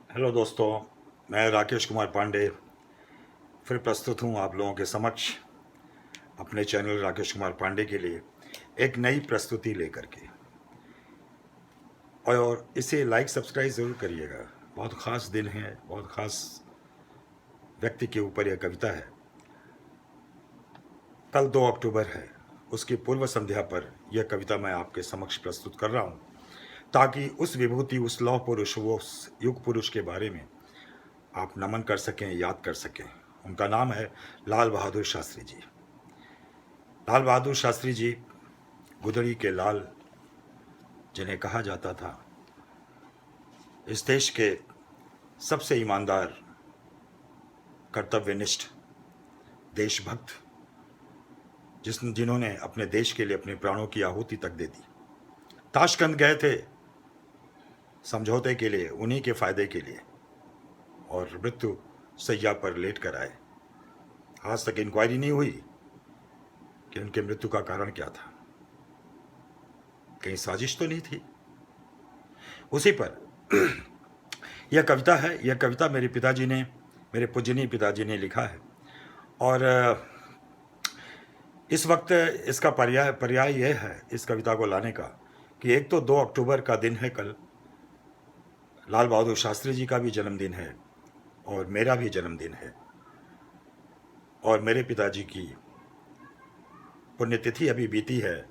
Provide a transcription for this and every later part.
Hello दोस्तों, मैं राकेश कुमार पांडे फिर प्रस्तुत हूँ आप लोगों के समक्ष अपने चैनल राकेश कुमार पांडे के लिए एक नई प्रस्तुति लेकर के। और इसे लाइक सब्सक्राइब ज़रूर करिएगा। बहुत ख़ास दिन है, बहुत ख़ास व्यक्ति के ऊपर यह कविता है। कल 2 अक्टूबर है, उसकी पूर्व संध्या पर यह कविता मैं आपके समक्ष प्रस्तुत कर रहा हूँ, ताकि उस विभूति, उस लौह पुरुष, वो उस युग पुरुष के बारे में आप नमन कर सकें, याद कर सकें। उनका नाम है लाल बहादुर शास्त्री जी। लाल बहादुर शास्त्री जी गुदड़ी के लाल जिन्हें कहा जाता था, इस देश के सबसे ईमानदार, कर्तव्यनिष्ठ, देशभक्त, जिन्होंने अपने देश के लिए अपने प्राणों की आहुति तक दे दी। ताशकंद गए थे समझौते के लिए, उन्हीं के फायदे के लिए, और मृत्यु सैया पर लेट कर आए। आज तक इंक्वायरी नहीं हुई कि उनके मृत्यु का कारण क्या था। कहीं साजिश तो नहीं थी। उसी पर यह कविता है। यह कविता मेरे पिताजी ने, मेरे पूजनीय पिताजी ने लिखा है। और इस वक्त इसका पर्याय यह है इस कविता को लाने का कि एक तो 2 अक्टूबर का दिन है कल, लाल बहादुर शास्त्री जी का भी जन्मदिन है और मेरा भी जन्मदिन है, और मेरे पिताजी की पुण्यतिथि अभी बीती है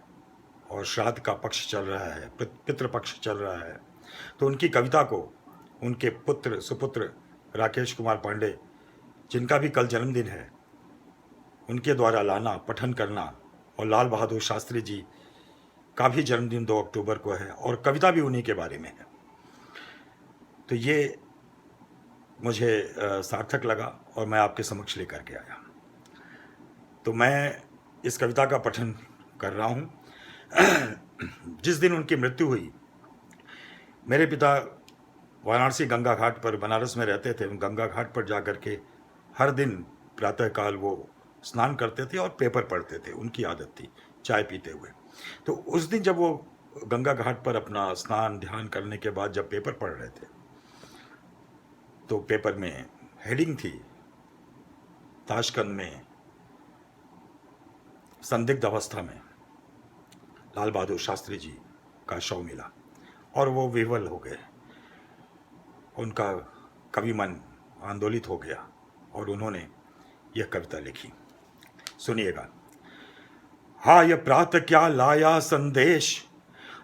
और श्राद्ध का पक्ष चल रहा है, पितृपक्ष चल रहा है। तो उनकी कविता को उनके पुत्र सुपुत्र राकेश कुमार पांडे, जिनका भी कल जन्मदिन है, उनके द्वारा लाना, पठन करना, और लाल बहादुर शास्त्री जी का भी जन्मदिन 2 अक्टूबर को है और कविता भी उन्हीं के बारे में है। तो ये मुझे सार्थक लगा और मैं आपके समक्ष लेकर के आया। तो मैं इस कविता का पठन कर रहा हूँ। जिस दिन उनकी मृत्यु हुई, मेरे पिता वाराणसी गंगा घाट पर, बनारस में रहते थे। गंगा घाट पर जाकर के हर दिन प्रातःकाल वो स्नान करते थे और पेपर पढ़ते थे। उनकी आदत थी चाय पीते हुए। तो उस दिन जब वो गंगा घाट पर अपना स्नान ध्यान करने के बाद जब पेपर पढ़ रहे थे, तो पेपर में हेडिंग थी, ताशकंद में संदिग्ध अवस्था में लाल बहादुर शास्त्री जी का शव मिला और वो विह्वल हो गए। उनका कवि मन आंदोलित हो गया और उन्होंने यह कविता लिखी। सुनिएगा। हाय प्रात क्या लाया संदेश,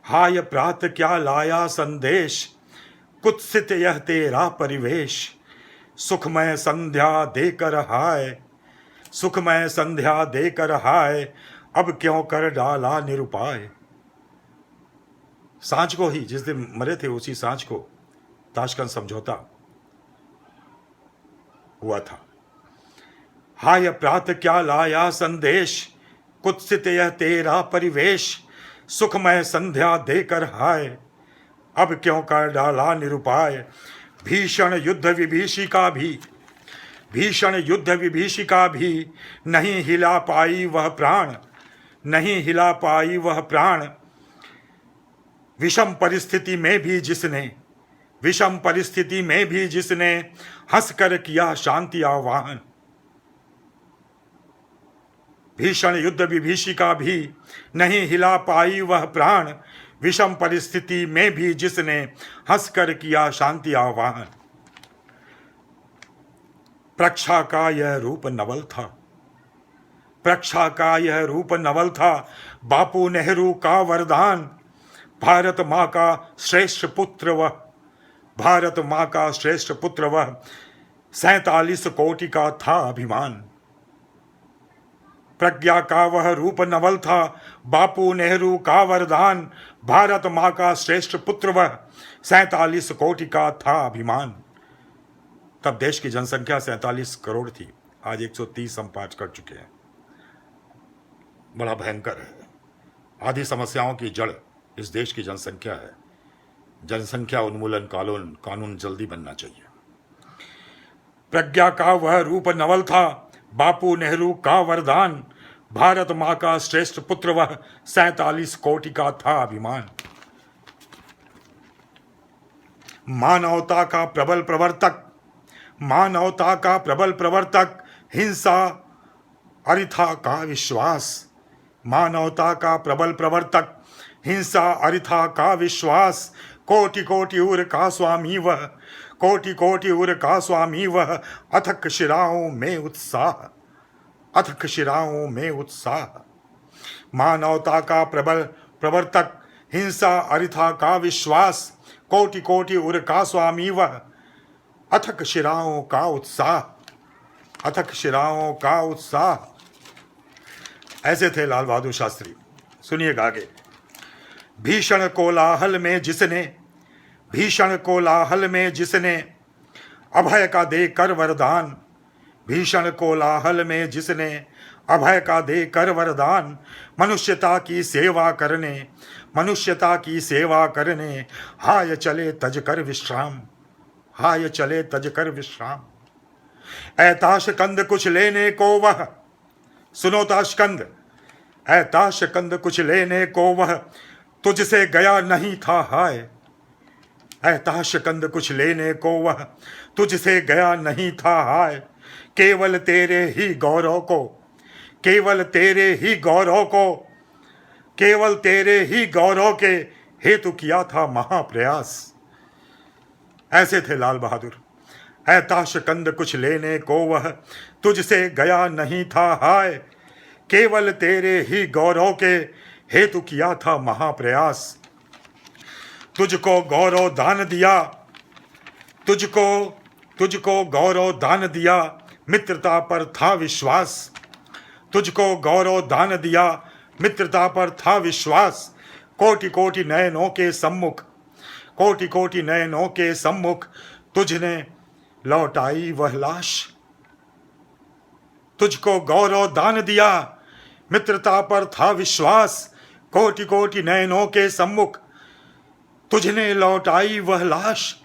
हाय प्रात क्या लाया संदेश, कुत्सित यह तेरा परिवेश, सुखमय संध्या देकर हाय, सुखमय संध्या देकर हाय, अब क्यों कर डाला निरुपाय। सांझ को ही, जिस दिन मरे थे उसी सांझ को ताशकंद समझौता हुआ था। हाय प्रात क्या लाया संदेश, कुत्सित यह तेरा परिवेश, सुखमय संध्या देकर हाय, अब क्यों कर डाला निरुपाय। भीषण युद्ध विभीषिका भी, भीषण युद्ध विभीषिका भी, नहीं हिला पाई वह प्राण, नहीं हिला पाई वह प्राण। विषम परिस्थिति में भी जिसने, विषम परिस्थिति में भी जिसने, हंसकर किया शांति आह्वान। भीषण युद्ध विभीषिका भी, नहीं हिला पाई वह प्राण, विषम परिस्थिति में भी जिसने, हंसकर किया शांति आह्वान। प्रक्षा का यह रूप नवल था, प्रक्षा का यह रूप नवल था, बापू नेहरू का वरदान, भारत माँ का श्रेष्ठ पुत्र वह, भारत माँ का श्रेष्ठ पुत्र वह, 47 कोटि का था अभिमान। प्रज्ञा का वह रूप नवल था, बापू नेहरू का वरदान, भारत माँ का श्रेष्ठ पुत्र वह, 47 कोटि का था अभिमान। तब देश की जनसंख्या 47 करोड़ थी, आज 130 हम पार कर चुके हैं। बड़ा भयंकर है। आधी समस्याओं की जड़ इस देश की जनसंख्या है। जनसंख्या उन्मूलन कानून जल्दी बनना चाहिए। प्रज्ञा का वह रूप नवल था, बापू नेहरू का वरदान, भारत माँ का श्रेष्ठ पुत्र वह, 47 कोटि का था अभिमान। मानवता का प्रबल प्रवर्तक, मानवता का प्रबल प्रवर्तक, हिंसा अरिथा का विश्वास, मानवता का प्रबल प्रवर्तक, हिंसा अरिथा का विश्वास, कोटि कोटि उर का स्वामी वह, कोटि कोटि उर का स्वामी वह, अथक शिराओं में उत्साह, अथक शिराओं में उत्साह। मानवता का प्रबल प्रवर्तक, हिंसा अरिथा का विश्वास, कोटि कोटि उर का स्वामी वह, अथक शिराओं का उत्साह, अथक शिराओं का उत्साह। ऐसे थे लाल बहादुर शास्त्री। सुनिएगा आगे। भीषण कोलाहल में जिसने, भीषण कोलाहल में जिसने अभय का दे कर वरदान, भीषण कोलाहल में जिसने अभय का दे कर वरदान, मनुष्यता की सेवा करने, मनुष्यता की सेवा करने, हाय चले तज कर विश्राम, हाय चले तज कर विश्राम। ऐ ताशकंद कुछ लेने को वह, सुनो ताशकंद, ऐ ताशकंद कुछ लेने को वह, तुझसे गया नहीं था हाय, ऐ ताशकंद कुछ लेने को वह, तुझसे गया नहीं था हाय। केवल तेरे ही गौरव को, केवल तेरे ही गौरव को, केवल तेरे ही गौरव के हेतु किया था महाप्रयास। ऐसे थे लाल बहादुर। ऐ ताशकंद कुछ लेने को वह, तुझसे गया नहीं था हाय, केवल तेरे ही गौरव के हेतु किया था महाप्रयास। तुझको गौरव दान दिया, तुझको तुझको गौरव दान दिया, मित्रता पर था विश्वास, तुझको गौरव दान दिया, मित्रता पर था विश्वास। कोटि कोटि नयनों के सम्मुख, कोटि कोटि नयनों के सम्मुख, तुझने लौटाई वह लाश, तुझको गौरव दान दिया, मित्रता पर था विश्वास। कोटि कोटि नयनों के सम्मुख, तुझने लौटाई वह लाश।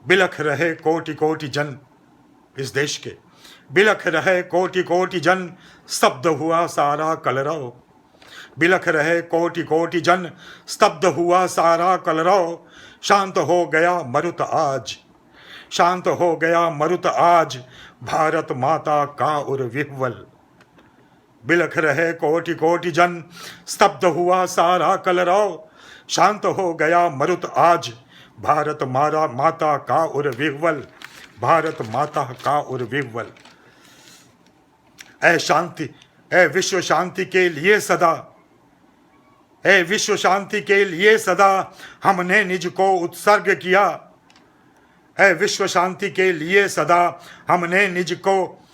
बिलख रहे कोटि कोटि जन इस देश के, बिलख रहे कोटि कोटि जन, स्तब्ध हुआ सारा कलरव, बिलख रहे कोटि कोटि जन, स्तब्ध हुआ सारा कलरव। शांत हो गया मरुत आज, शांत हो गया मरुत आज, भारत माता का उर्विह्वल। बिलख रहे कोटि कोटि जन, स्तब्ध हुआ सारा कलरव, शांत हो गया मरुत आज, भारत माता का उर्विह्वल, भारत माता का उर्विह्वल। ऐ शांति, ऐ विश्व शांति के लिए सदा, ऐ विश्व शांति के लिए सदा, हमने निज को उत्सर्ग किया, ऐ विश्व शांति के लिए सदा, हमने निज को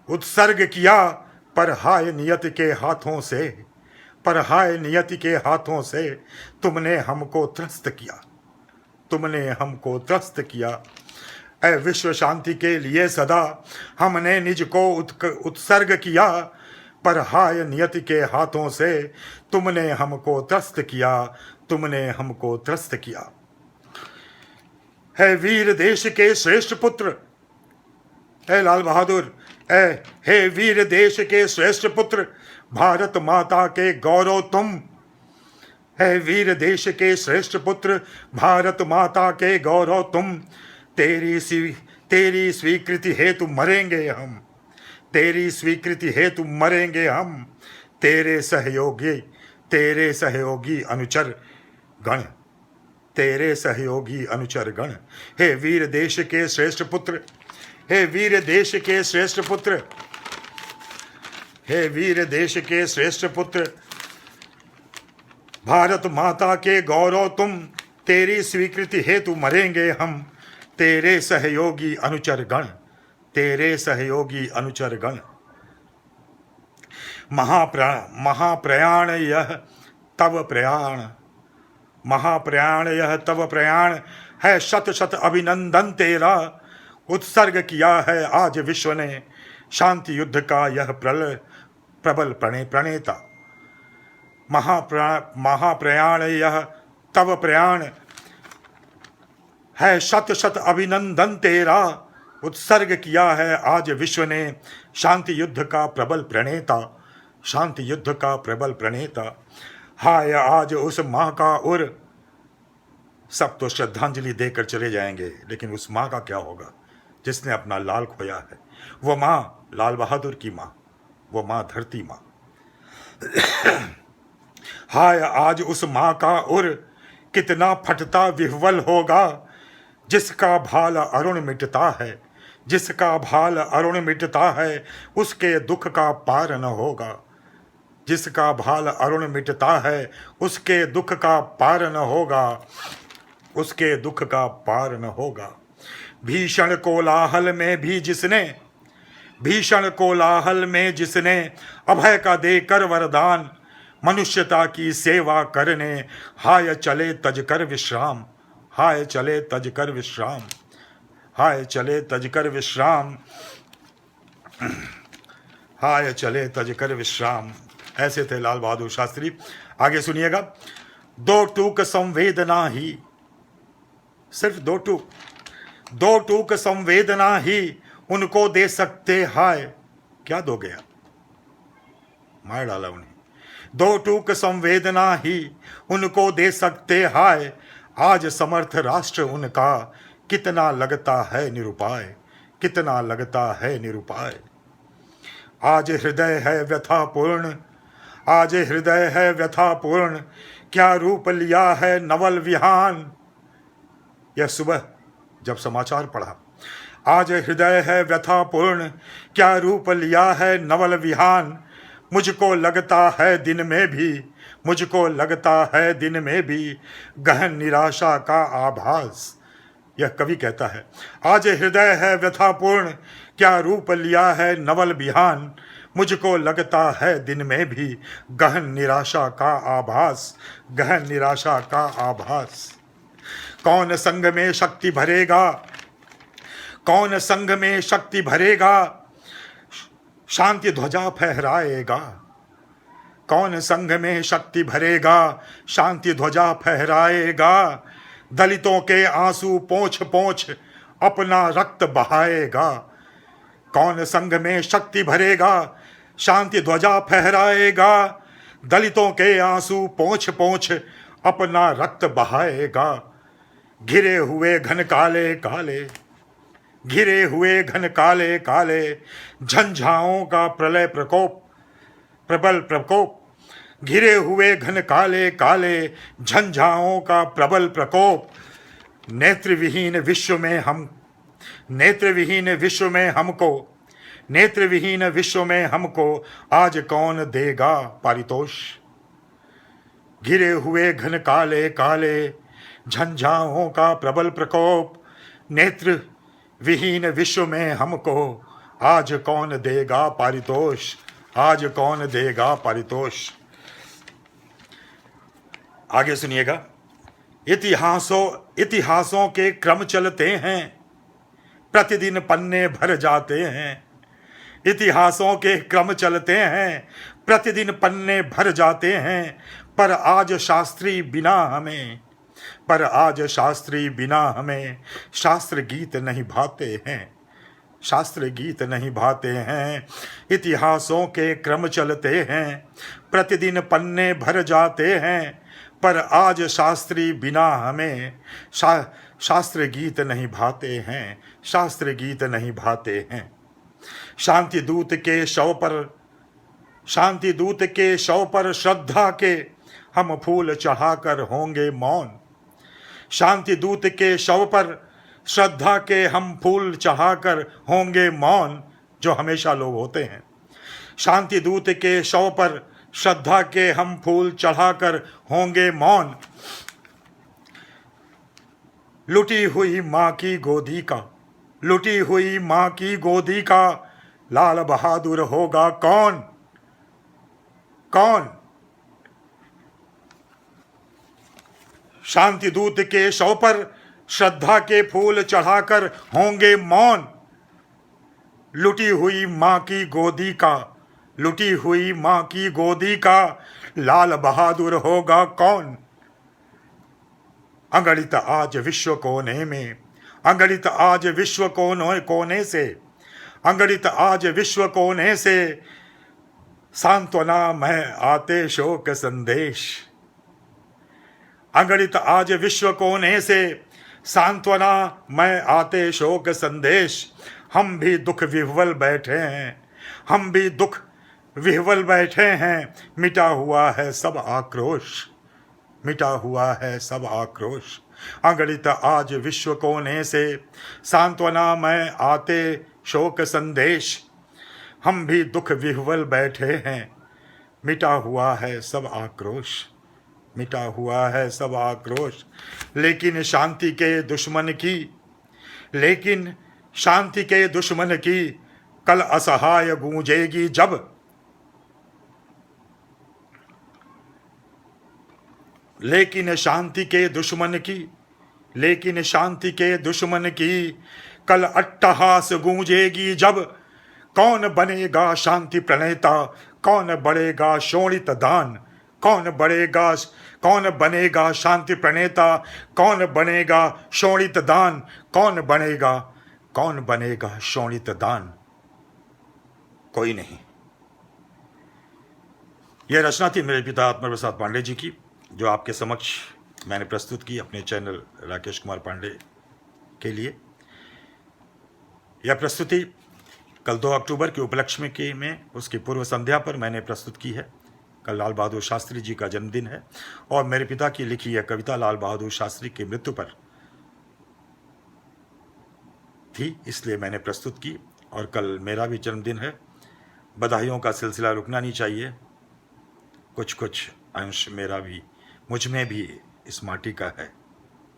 उत्सर्ग किया। पर हाय नियति के हाथों से, पर हाय नियति के हाथों से, तुमने हमको त्रस्त किया, तुमने हमको त्रस्त किया। ऐ विश्व शांति के लिए सदा, हमने निज को उत्सर्ग किया, पर हाय नियति के हाथों से, तुमने हमको त्रस्त किया, तुमने हमको त्रस्त किया। है वीर देश के श्रेष्ठ पुत्र, है लाल बहादुर, हे वीर देश के श्रेष्ठ पुत्र, भारत माता के गौरव तुम, है वीर देश के श्रेष्ठ पुत्र, भारत माता के गौरव तुम। तेरी स्वीकृति हेतु मरेंगे हम, तेरी स्वीकृति हेतु मरेंगे हम, तेरे सहयोगी अनुचर गण, तेरे सहयोगी अनुचर गण। हे वीर देश के श्रेष्ठ पुत्र, हे वीर देश के श्रेष्ठ पुत्र, हे वीर देश के श्रेष्ठ पुत्र, भारत माता के गौरव तुम, तेरी स्वीकृति हेतु मरेंगे हम, तेरे सहयोगी अनुचर गण, तेरे सहयोगी अनुचर गण। महाप्रयाण यह तव प्रयाण, महाप्रयाण यह तव प्रयाण है, शत शत अभिनंदन तेरा, उत्सर्ग किया है आज विश्व ने, शांति युद्ध का यह प्रबल प्रणेता। महाप्रयाण यह तव प्रयाण है, शत शत अभिनंदन तेरा, उत्सर्ग किया है आज विश्व ने, शांति युद्ध का प्रबल प्रणेता, शांति युद्ध का प्रबल प्रणेता। हाय आज उस माँ का उर, सब तो श्रद्धांजलि देकर चले जाएंगे, लेकिन उस माँ का क्या होगा जिसने अपना लाल खोया है? वो माँ लाल बहादुर की माँ, वो माँ धरती माँ। हाय आज उस माँ का उर कितना फटता विह्वल होगा, जिसका भाल अरुण मिटता है, जिसका भाल अरुण मिटता है, उसके दुख का पार न होगा। जिसका भाल अरुण मिटता है, उसके दुख का पार न होगा, उसके दुख का पार न होगा। भीषण कोलाहल में भी जिसने, भीषण कोलाहल में जिसने अभय का देकर वरदान, मनुष्यता की सेवा करने हाय चले तजकर विश्राम, हाय चले तजकर विश्राम, हाय चले तजकर विश्राम, हाय चले तजकर विश्राम। ऐसे थे लाल बहादुर शास्त्री। आगे सुनिएगा। दो टूक संवेदना ही, सिर्फ दो टूक संवेदना ही उनको दे सकते। हाय क्या दो गया, मार डाला उन्हें। दो टूक संवेदना ही उनको दे सकते। हाय आज समर्थ राष्ट्र उनका कितना लगता है निरुपाय, कितना लगता है निरुपाय। आज हृदय है व्यथापूर्ण, आज हृदय है व्यथापूर्ण, क्या रूप लिया है नवल विहान। यह सुबह जब समाचार पढ़ा, आज हृदय है व्यथापूर्ण, क्या रूप लिया है नवल विहान। मुझको लगता है दिन में भी, मुझको लगता है दिन में भी गहन निराशा का आभास। यह कवि कहता है, आज हृदय है व्यथापूर्ण, क्या रूप लिया है नवल विहान। मुझको लगता है दिन में भी गहन निराशा का आभास, गहन निराशा का आभास। कौन संग में शक्ति भरेगा, कौन संग में शक्ति भरेगा, शांति ध्वजा फहराएगा। कौन संग में शक्ति भरेगा, शांति ध्वजा फहराएगा। दलितों के आंसू पोंछ पोंछ अपना रक्त बहाएगा। कौन संग में शक्ति भरेगा, शांति ध्वजा फहराएगा। दलितों के आंसू पोंछ पोंछ अपना रक्त बहाएगा। घिरे हुए घन काले काले, घिरे हुए घन काले काले, झंझाओं का प्रलय प्रकोप, प्रबल प्रकोप। घिरे हुए घन काले काले, झंझाओं का प्रबल प्रकोप। नेत्रविहीन विश्व में हम, नेत्रविहीन विश्व में हमको, नेत्रविहीन विश्व में हमको आज कौन देगा पारितोष। घिरे हुए घन काले काले, झंझाओं का प्रबल प्रकोप। नेत्र विहीन विश्व में हमको आज कौन देगा पारितोष, आज कौन देगा पारितोष। आगे सुनिएगा। इतिहासों के क्रम चलते हैं, प्रतिदिन पन्ने भर जाते हैं। इतिहासों के क्रम चलते हैं, प्रतिदिन पन्ने भर जाते हैं। पर आज शास्त्री बिना हमें, पर आज शास्त्री बिना हमें शास्त्र गीत नहीं भाते हैं, शास्त्र गीत नहीं भाते हैं। इतिहासों के क्रम चलते हैं, प्रतिदिन पन्ने भर जाते हैं। पर आज शास्त्री बिना हमें शास्त्र गीत नहीं भाते हैं, शास्त्र गीत नहीं भाते हैं। शांति दूत के शव पर, शांति दूत के शव पर श्रद्धा के हम फूल चढ़ाकर होंगे मौन। शांति दूत के शव पर श्रद्धा के हम फूल चढ़ाकर होंगे मौन, जो हमेशा लोग होते हैं। शांति दूत के शव पर श्रद्धा के हम फूल चढ़ाकर होंगे मौन। लुटी हुई माँ की गोदी का, लुटी हुई माँ की गोदी का लाल बहादुर होगा कौन, कौन। शांति दूत के शव पर श्रद्धा के फूल चढ़ाकर होंगे मौन। लुटी हुई माँ की गोदी का, लुटी हुई माँ की गोदी का लाल बहादुर होगा कौन। अगणित आज विश्व कोने में, अगणित आज विश्व कोने से, अगणित आज विश्व कोने से सांत्वना में आते शोक संदेश। अगणित आज विश्व कोने से सांत्वना मैं आते शोक संदेश। हम भी दुख विह्वल बैठे हैं, हम भी दुख विह्वल बैठे हैं, मिटा हुआ है सब आक्रोश, मिटा हुआ है सब आक्रोश। अगणित आज विश्व कोने से सांत्वना मैं आते शोक संदेश। हम भी दुख विह्वल बैठे हैं, मिटा हुआ है सब आक्रोश, मिटा हुआ है सब आक्रोश। लेकिन शांति के दुश्मन की, लेकिन शांति के दुश्मन की कल असहाय गूंजेगी जब। लेकिन शांति के दुश्मन की, लेकिन शांति के दुश्मन की कल अट्टहास गूंजेगी जब। कौन बनेगा शांति प्रणेता, कौन बढ़ेगा शोणित दान, कौन बढ़ेगा, कौन बनेगा शांति प्रणेता, कौन बनेगा शोणित दान, कौन बनेगा, कौन बनेगा शोणित दान? कोई नहीं। यह रचना थी मेरे पिता आत्मप्रसाद पांडे जी की, जो आपके समक्ष मैंने प्रस्तुत की अपने चैनल राकेश कुमार पांडे के लिए। यह प्रस्तुति कल 2 अक्टूबर के उपलक्ष्य में उसकी पूर्व संध्या पर मैंने प्रस्तुत की है। कल लाल बहादुर शास्त्री जी का जन्मदिन है और मेरे पिता की लिखी यह कविता लाल बहादुर शास्त्री की मृत्यु पर थी, इसलिए मैंने प्रस्तुत की। और कल मेरा भी जन्मदिन है। बधाइयों का सिलसिला रुकना नहीं चाहिए। कुछ कुछ अंश मेरा भी, मुझ में भी इस माटी का है,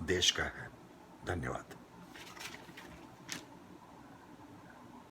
देश का है। धन्यवाद।